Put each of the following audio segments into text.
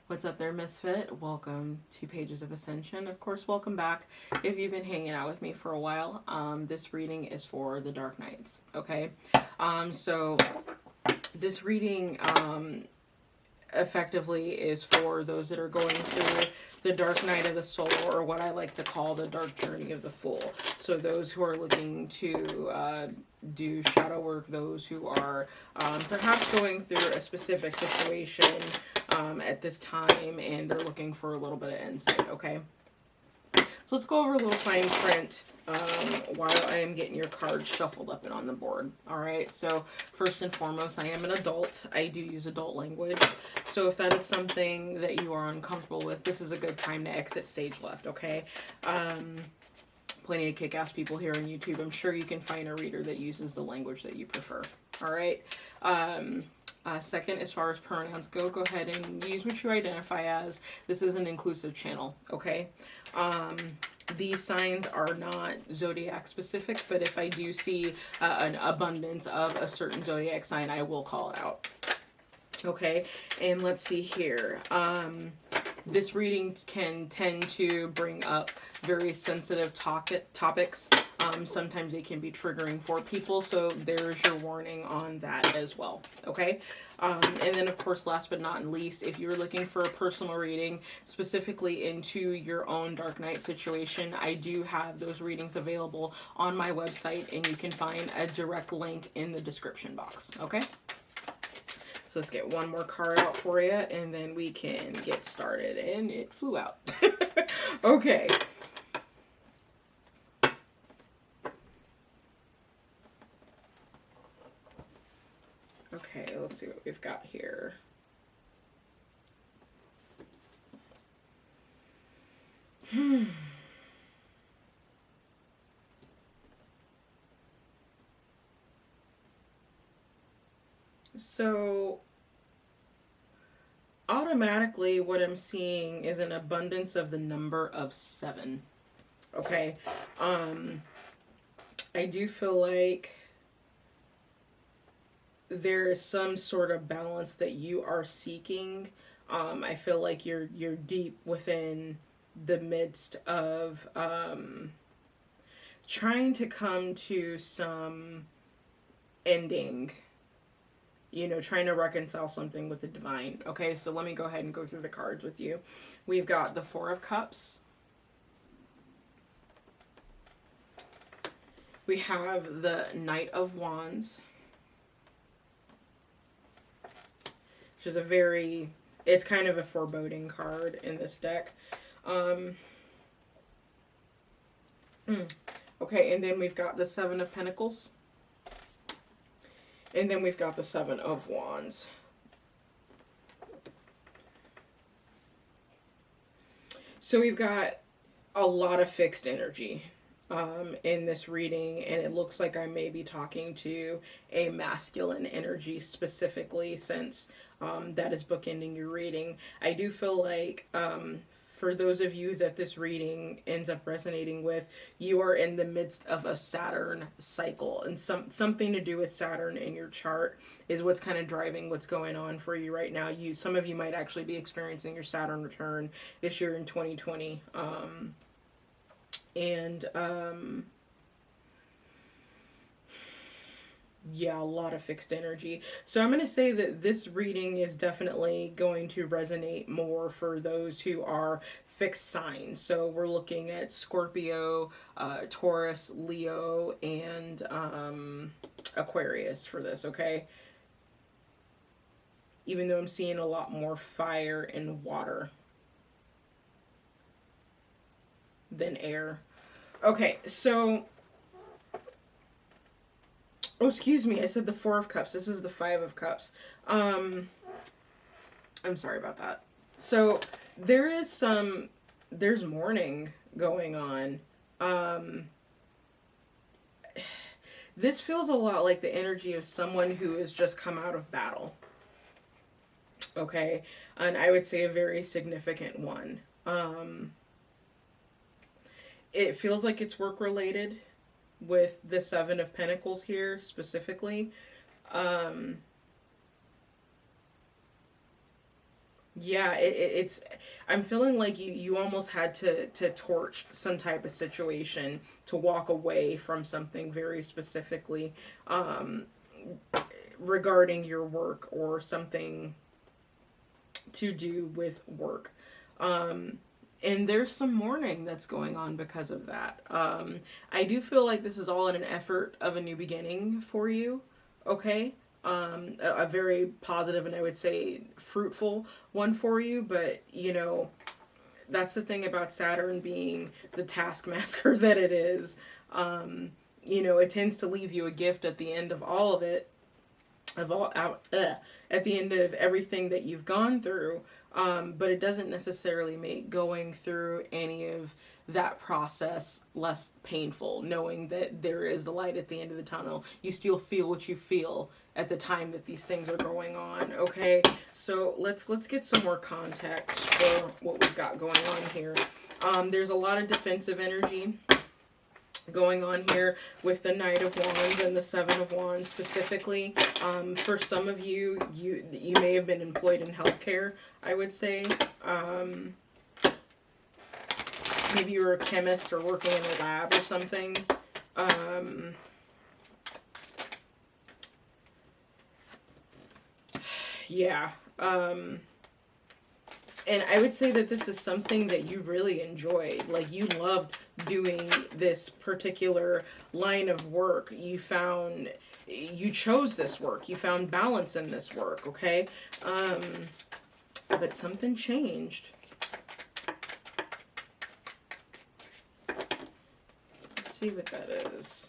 What's up there, Misfit? Welcome to Pages of Ascension. Of course, welcome back if you've been hanging out with me for a while. This reading is for the Dark Nights, okay? So this reading effectively is for those that are going through the dark night of the soul, or what I like to call the dark journey of the fool. So those who are looking to do shadow work, those who are perhaps going through a specific situation at this time, and they're looking for a little bit of insight, okay? So let's go over a little fine print while I am getting your cards shuffled up and on the board. All right, so first and foremost, I am an adult. I do use adult language. So if that is something that you are uncomfortable with, this is a good time to exit stage left, okay? Plenty of kick-ass people here on YouTube. I'm sure you can find a reader that uses the language that you prefer. All right. Second, as far as pronouns go ahead and use what you identify as. This is an inclusive channel, okay? These signs are not zodiac specific, but if I do see an abundance of a certain zodiac sign, I will call it out. Okay, and let's see here. This reading can tend to bring up very sensitive topics. Sometimes they can be triggering for people, so there's your warning on that as well, okay? And then, of course, last but not least, if you're looking for a personal reading specifically into your own dark night situation, I do have those readings available on my website, and you can find a direct link in the description box, okay? So let's get one more card out for you, and then we can get started. And it flew out. Okay. Okay, let's see what we've got here. So automatically what I'm seeing is an abundance of the number of 7. Okay. I do feel like there is some sort of balance that you are seeking. I feel like you're deep within the midst of trying to come to some ending, you know, trying to reconcile something with the divine. Okay, so let me go ahead and go through the cards with you. We've got the Four of Cups. We have the Knight of Wands, which is it's kind of a foreboding card in this deck. Okay, and then we've got the Seven of Pentacles. And then we've got the Seven of Wands. So we've got a lot of fixed energy in this reading, and it looks like I may be talking to a masculine energy specifically, since that is bookending your reading. I do feel like for those of you that this reading ends up resonating with, you are in the midst of a Saturn cycle, and something to do with Saturn in your chart is what's kind of driving what's going on for you right now. Some of you might actually be experiencing your Saturn return this year in 2020. Yeah, a lot of fixed energy. So I'm going to say that this reading is definitely going to resonate more for those who are fixed signs. So we're looking at Scorpio, Taurus, Leo, and Aquarius for this, okay? Even though I'm seeing a lot more fire and water than air. Okay, so... Oh, excuse me, I said the Four of Cups. This is the Five of Cups. I'm sorry about that. So there's mourning going on. Um, this feels a lot like the energy of someone who has just come out of battle. Okay, and I would say a very significant one. It feels like it's work related with the Seven of Pentacles here specifically. Um, yeah, it's. I'm feeling like you almost had to torch some type of situation to walk away from something very specifically um, regarding your work or something to do with work. Um, and there's some mourning that's going on because of that. I do feel like this is all in an effort of a new beginning for you, okay? A very positive and I would say fruitful one for you, but you know, that's the thing about Saturn being the taskmaster that it is. You know, it tends to leave you a gift at the end of all of it, of all out at the end of everything that you've gone through, but it doesn't necessarily make going through any of that process less painful, knowing that there is a light at the end of the tunnel. You still feel what you feel at the time that these things are going on. Okay, so let's get some more context for what we've got going on here. There's a lot of defensive energy going on here with the Knight of Wands and the Seven of Wands specifically. For some of you, you may have been employed in healthcare, I would say. Maybe you were a chemist or working in a lab or something. Yeah. And I would say that this is something that you really enjoyed. Like, you loved doing this particular line of work. You chose this work. You found balance in this work, okay? But something changed. Let's see what that is.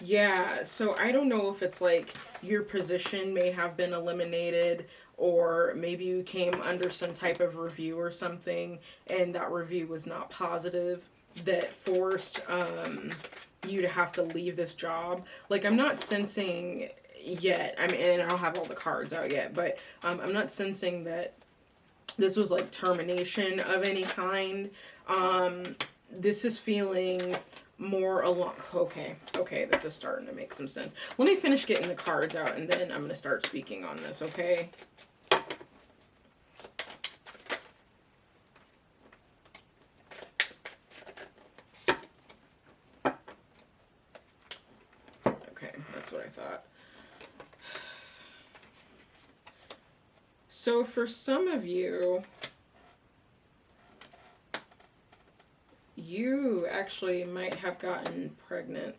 Yeah, so I don't know if it's like your position may have been eliminated, or maybe you came under some type of review or something and that review was not positive, that forced you to have to leave this job. Like, I'm not sensing yet, I mean, and I don't have all the cards out yet, but I'm not sensing that this was like termination of any kind. This is feeling more along. Okay, this is starting to make some sense. Let me finish getting the cards out and then I'm going to start speaking on this, okay? Okay, that's what I thought. So for some of you, you actually might have gotten pregnant.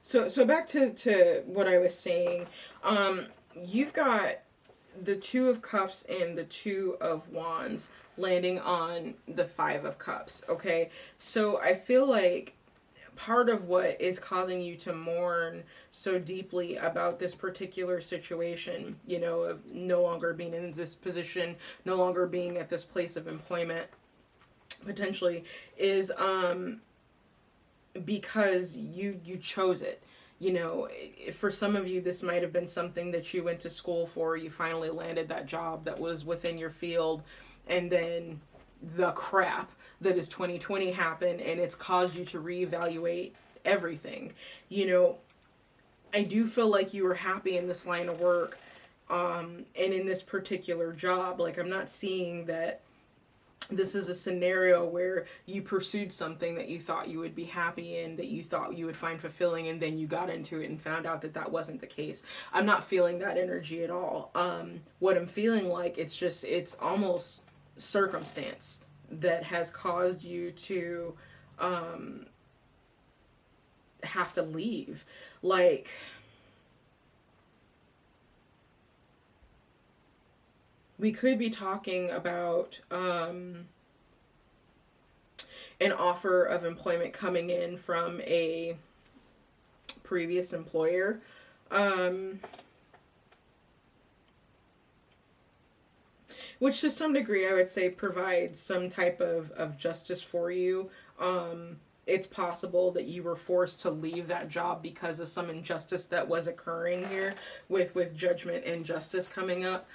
So back to what I was saying. You've got the Two of Cups and the Two of Wands landing on the Five of Cups, okay? So I feel like part of what is causing you to mourn so deeply about this particular situation, you know, of no longer being in this position, no longer being at this place of employment, potentially, is because you chose it. You know, for some of you, this might have been something that you went to school for. You finally landed that job that was within your field, and then the crap that is 2020 happened, and it's caused you to reevaluate everything. You know, I do feel like you were happy in this line of work, and in this particular job. Like, I'm not seeing that this is a scenario where you pursued something that you thought you would be happy in, that you thought you would find fulfilling, and then you got into it and found out that that wasn't the case. I'm not feeling that energy at all. What I'm feeling like, it's almost circumstance that has caused you to have to leave. Like, we could be talking about an offer of employment coming in from a previous employer. Which to some degree I would say provides some type of justice for you. It's possible that you were forced to leave that job because of some injustice that was occurring here with judgment and justice coming up.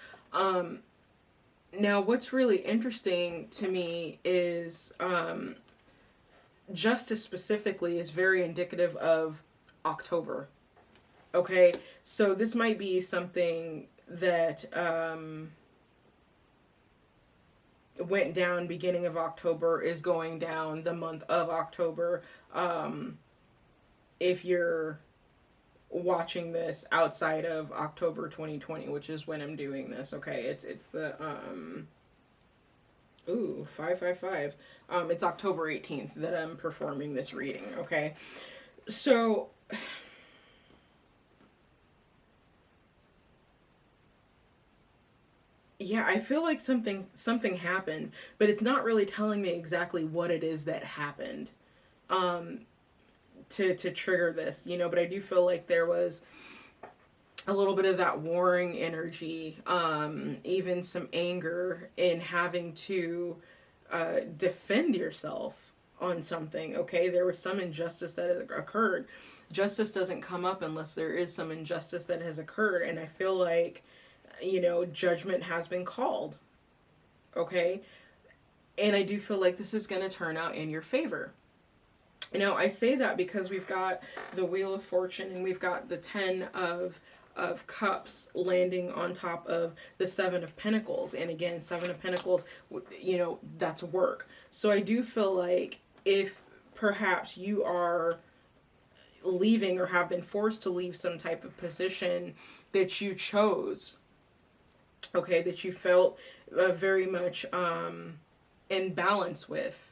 Now, what's really interesting to me is justice specifically is very indicative of October. Okay, so this might be something that went down beginning of October, is going down the month of October. If you're watching this outside of October 2020, which is when I'm doing this, okay, it's the 555. It's October 18th that I'm performing this reading, okay? So yeah, I feel like something happened, but it's not really telling me exactly what it is that happened to trigger this, you know, but I do feel like there was a little bit of that warring energy, even some anger in having to defend yourself on something, okay? There was some injustice that occurred. Justice doesn't come up unless there is some injustice that has occurred, and I feel like, you know, judgment has been called, okay? And I do feel like this is going to turn out in your favor. Now, I say that because we've got the Wheel of Fortune and we've got the 10 of Cups landing on top of the 7 of Pentacles. And again, 7 of Pentacles, you know, that's work. So I do feel like if perhaps you are leaving or have been forced to leave some type of position that you chose, okay, that you felt very much in balance with,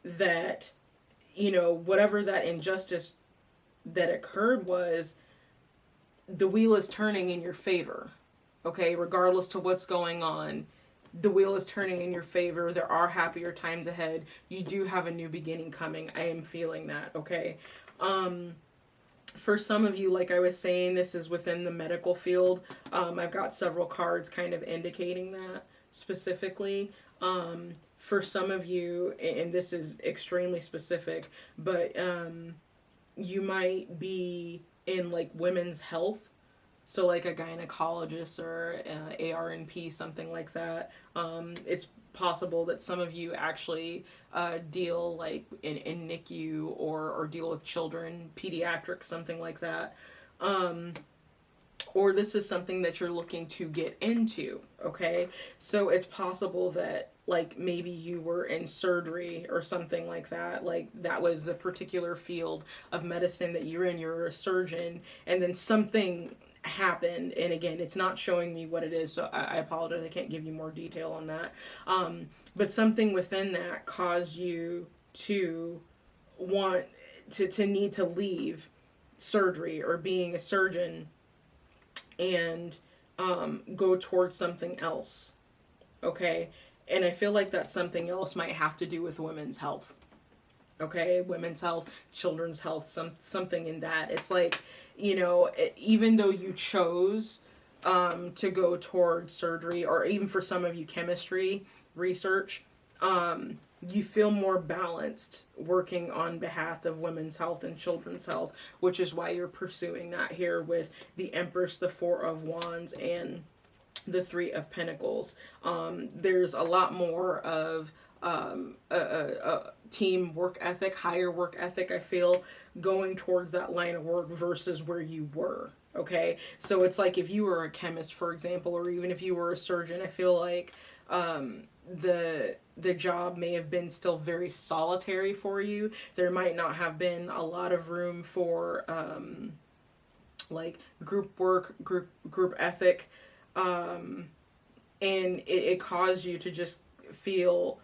that, you know, whatever that injustice that occurred was, the wheel is turning in your favor, okay, regardless to what's going on. The wheel is turning in your favor. There are happier times ahead. You do have a new beginning coming. I am feeling that, okay? For some of you, like I was saying, this is within the medical field. I've got several cards kind of indicating that specifically. For some of you, and this is extremely specific, but you might be in like women's health. So like a gynecologist or ARNP, something like that. It's possible that some of you actually deal like in NICU or deal with children, pediatrics, something like that. Or this is something that you're looking to get into, okay? So it's possible that like maybe you were in surgery or something like that. Like that was the particular field of medicine that you're in. You're a surgeon, and then something happened, and again, it's not showing me what it is, so I apologize, I can't give you more detail on that. But something within that caused you to want to need to leave surgery or being a surgeon and go towards something else, okay? And I feel like that something else might have to do with women's health, okay? Women's health, children's health, something in that. It's like, you know, even though you chose to go towards surgery, or even for some of you chemistry research, you feel more balanced working on behalf of women's health and children's health, which is why you're pursuing that here with the Empress, the 4 of Wands, and the 3 of Pentacles. There's a lot more of a team work ethic, higher work ethic, I feel, going towards that line of work versus where you were, okay? So it's like if you were a chemist, for example, or even if you were a surgeon, I feel like the job may have been still very solitary for you. There might not have been a lot of room for like group work, group ethic, and it caused you to just feel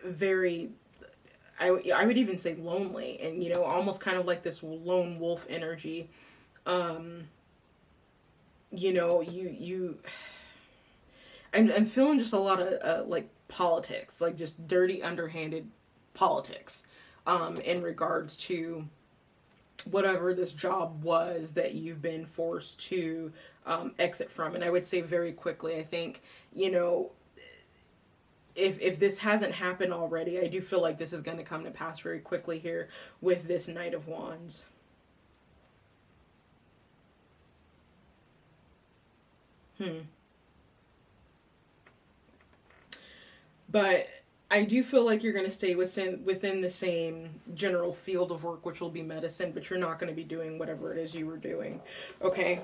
very, I would even say lonely, and you know, almost kind of like this lone wolf energy. You know, I'm feeling just a lot of like politics, like just dirty, underhanded politics, in regards to whatever this job was that you've been forced to exit from. And I would say very quickly, I think, you know, if this hasn't happened already, I do feel like this is going to come to pass very quickly here with this Knight of Wands. But I do feel like you're going to stay within the same general field of work, which will be medicine, but you're not going to be doing whatever it is you were doing. Okay.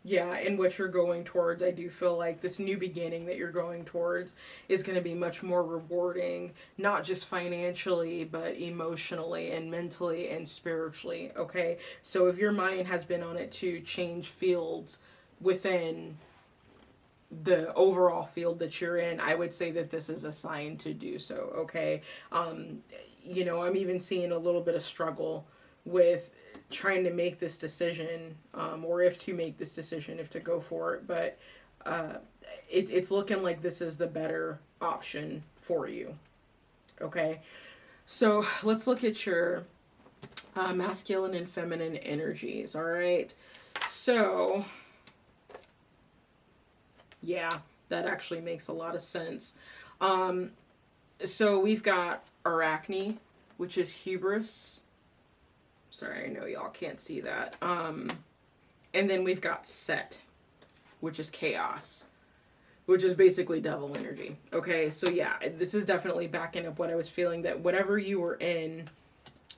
Yeah, and what you're going towards, I do feel like this new beginning that you're going towards is going to be much more rewarding, not just financially, but emotionally and mentally and spiritually. Okay. So if your mind has been on it to change fields within the overall field that you're in, I would say that this is a sign to do so. Okay. You know, I'm even seeing a little bit of struggle with trying to make this decision, or if to make this decision, if to go for it. But it's looking like this is the better option for you. Okay. So let's look at your masculine and feminine energies. All right. So yeah, that actually makes a lot of sense. So we've got Arachne, which is hubris. Sorry, I know y'all can't see that. And then we've got Set, which is chaos, which is basically devil energy. Okay, so yeah, this is definitely backing up what I was feeling, that whatever you were in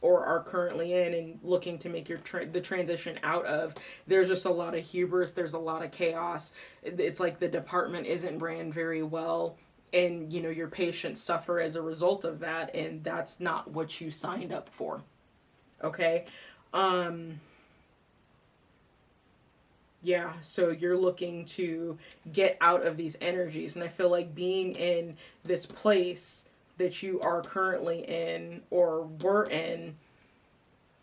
or are currently in and looking to make your the transition out of, there's just a lot of hubris, there's a lot of chaos. It's like the department isn't ran very well, and you know your patients suffer as a result of that, and that's not what you signed up for. Okay. Yeah, so you're looking to get out of these energies, and I feel like being in this place that you are currently in or were in,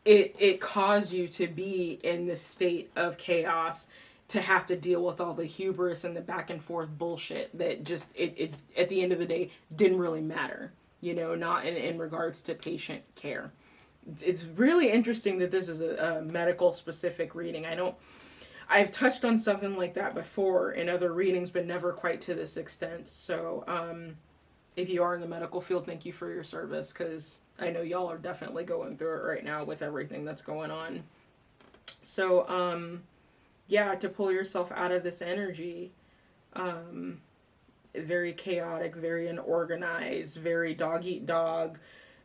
it caused you to be in this state of chaos, to have to deal with all the hubris and the back and forth bullshit that just it at the end of the day didn't really matter, you know, not in regards to patient care. It's really interesting that this is a medical specific reading. I've touched on something like that before in other readings, but never quite to this extent. So if you are in the medical field, thank you for your service, because I know y'all are definitely going through it right now with everything that's going on. So yeah, to pull yourself out of this energy, very chaotic, very unorganized, very dog eat dog,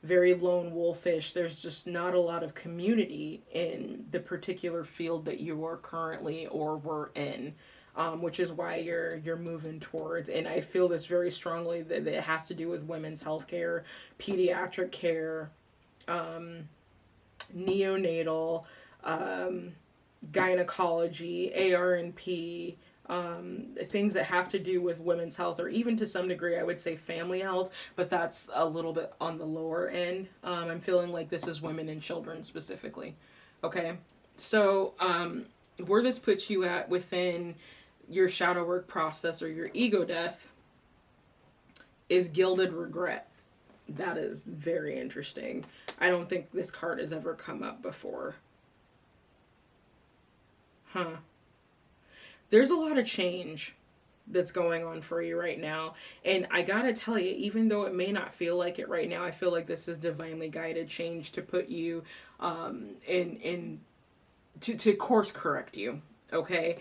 very lone wolfish. There's just not a lot of community in the particular field that you are currently or were in, which is why you're moving towards. And I feel this very strongly that it has to do with women's health care, pediatric care, neonatal, gynecology, ARNP, things that have to do with women's health, or even to some degree I would say family health, but that's a little bit on the lower end. I'm feeling like this is women and children specifically. Okay, so where this puts you at within your shadow work process or your ego death is gilded regret. That is very interesting. I don't think this card has ever come up before. Huh. There's a lot of change that's going on for you right now. And I gotta tell you, even though it may not feel like it right now, I feel like this is divinely guided change to put you to course correct you. Okay.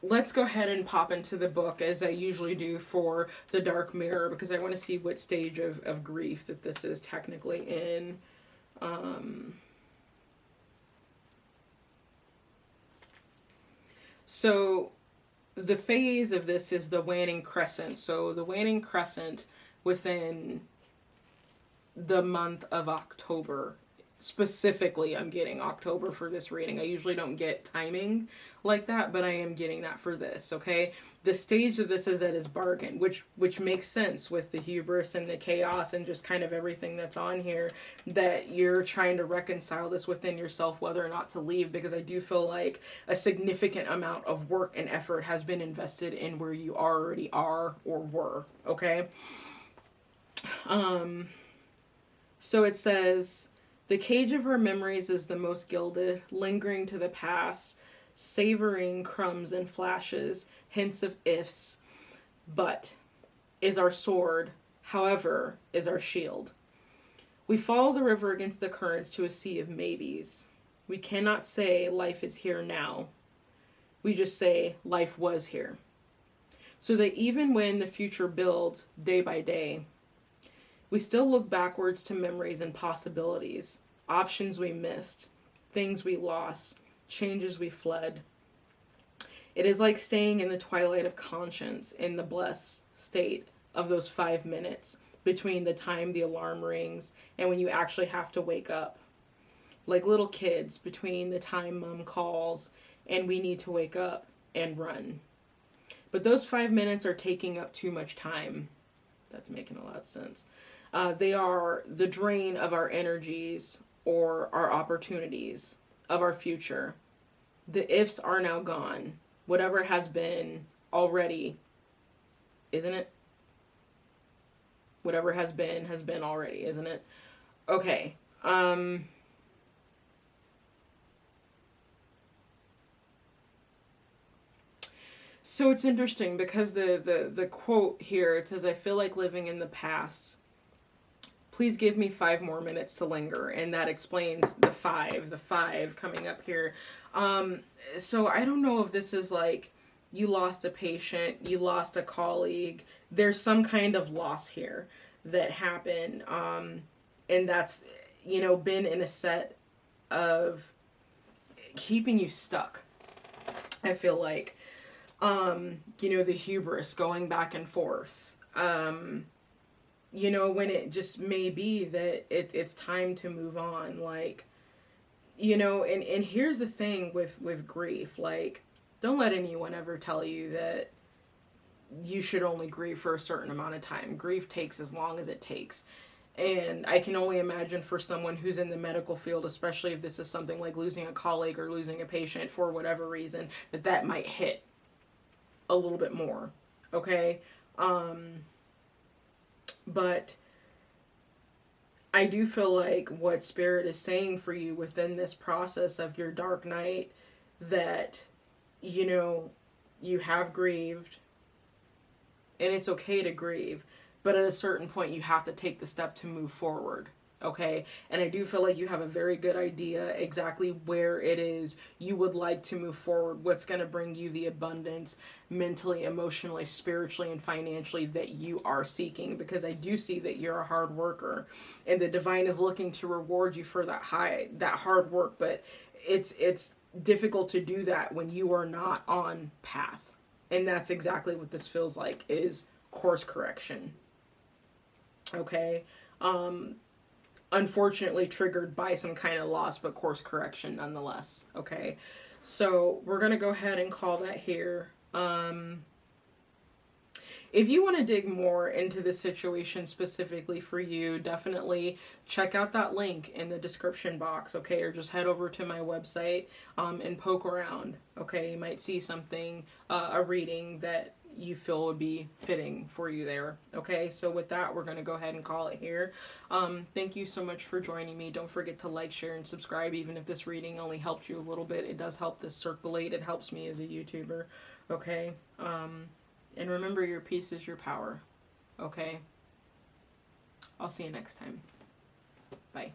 Let's go ahead and pop into the book as I usually do for the Dark Mirror, because I want to see what stage of grief that this is technically in. So the phase of this is the waning crescent. So the waning crescent within the month of October. Specifically, I'm getting October for this reading. I usually don't get timing like that, but I am getting that for this, okay? The stage of this is at his bargain, which makes sense with the hubris and the chaos and just kind of everything that's on here, that you're trying to reconcile this within yourself, whether or not to leave, because I do feel like a significant amount of work and effort has been invested in where you already are or were, okay? So it says, the cage of our memories is the most gilded, lingering to the past, savoring crumbs and flashes, hints of ifs, but is our sword, however, is our shield. We follow the river against the currents to a sea of maybes. We cannot say life is here now. We just say life was here. So that even when the future builds day by day, we still look backwards to memories and possibilities, options we missed, things we lost, changes we fled. It is like staying in the twilight of conscience in the blessed state of those 5 minutes between the time the alarm rings and when you actually have to wake up. Like little kids between the time mom calls and we need to wake up and run. But those 5 minutes are taking up too much time. That's making a lot of sense. They are the drain of our energies or our opportunities of our future. The ifs are now gone. Whatever has been already, isn't it? Whatever has been already, isn't it? Okay. So it's interesting because the quote here, it says, I feel like living in the past. Please give me 5 more minutes to linger. And that explains the five coming up here. So I don't know if this is like you lost a patient, you lost a colleague. There's some kind of loss here that happened. And that's, been in a set of keeping you stuck. I feel like, the hubris going back and forth. When it just may be that it's time to move on, like, and here's the thing with grief, like, don't let anyone ever tell you that you should only grieve for a certain amount of time. Grief takes as long as it takes. And I can only imagine for someone who's in the medical field, especially if this is something like losing a colleague or losing a patient for whatever reason, that might hit a little bit more. Okay? But I do feel like what Spirit is saying for you within this process of your dark night, that, you have grieved, and it's okay to grieve, but at a certain point you have to take the step to move forward. Okay? And I do feel like you have a very good idea exactly where it is you would like to move forward, what's going to bring you the abundance mentally, emotionally, spiritually, and financially that you are seeking, because I do see that you're a hard worker and the divine is looking to reward you for that hard work, but it's difficult to do that when you are not on path. And that's exactly what this feels like, is course correction. Okay? Unfortunately triggered by some kind of loss, but course correction nonetheless. Okay, so we're gonna go ahead and call that here. If you want to dig more into this situation specifically for you, definitely check out that link in the description box, okay? Or just head over to my website and poke around, okay? You might see something, a reading that you feel would be fitting for you there. Okay, so with that, we're going to go ahead and call it here. Thank you so much for joining me. Don't forget to like, share, and subscribe. Even if this reading only helped you a little bit, it does help this circulate. It helps me as a YouTuber. Okay, and remember, your peace is your power. Okay, I'll see you next time. Bye.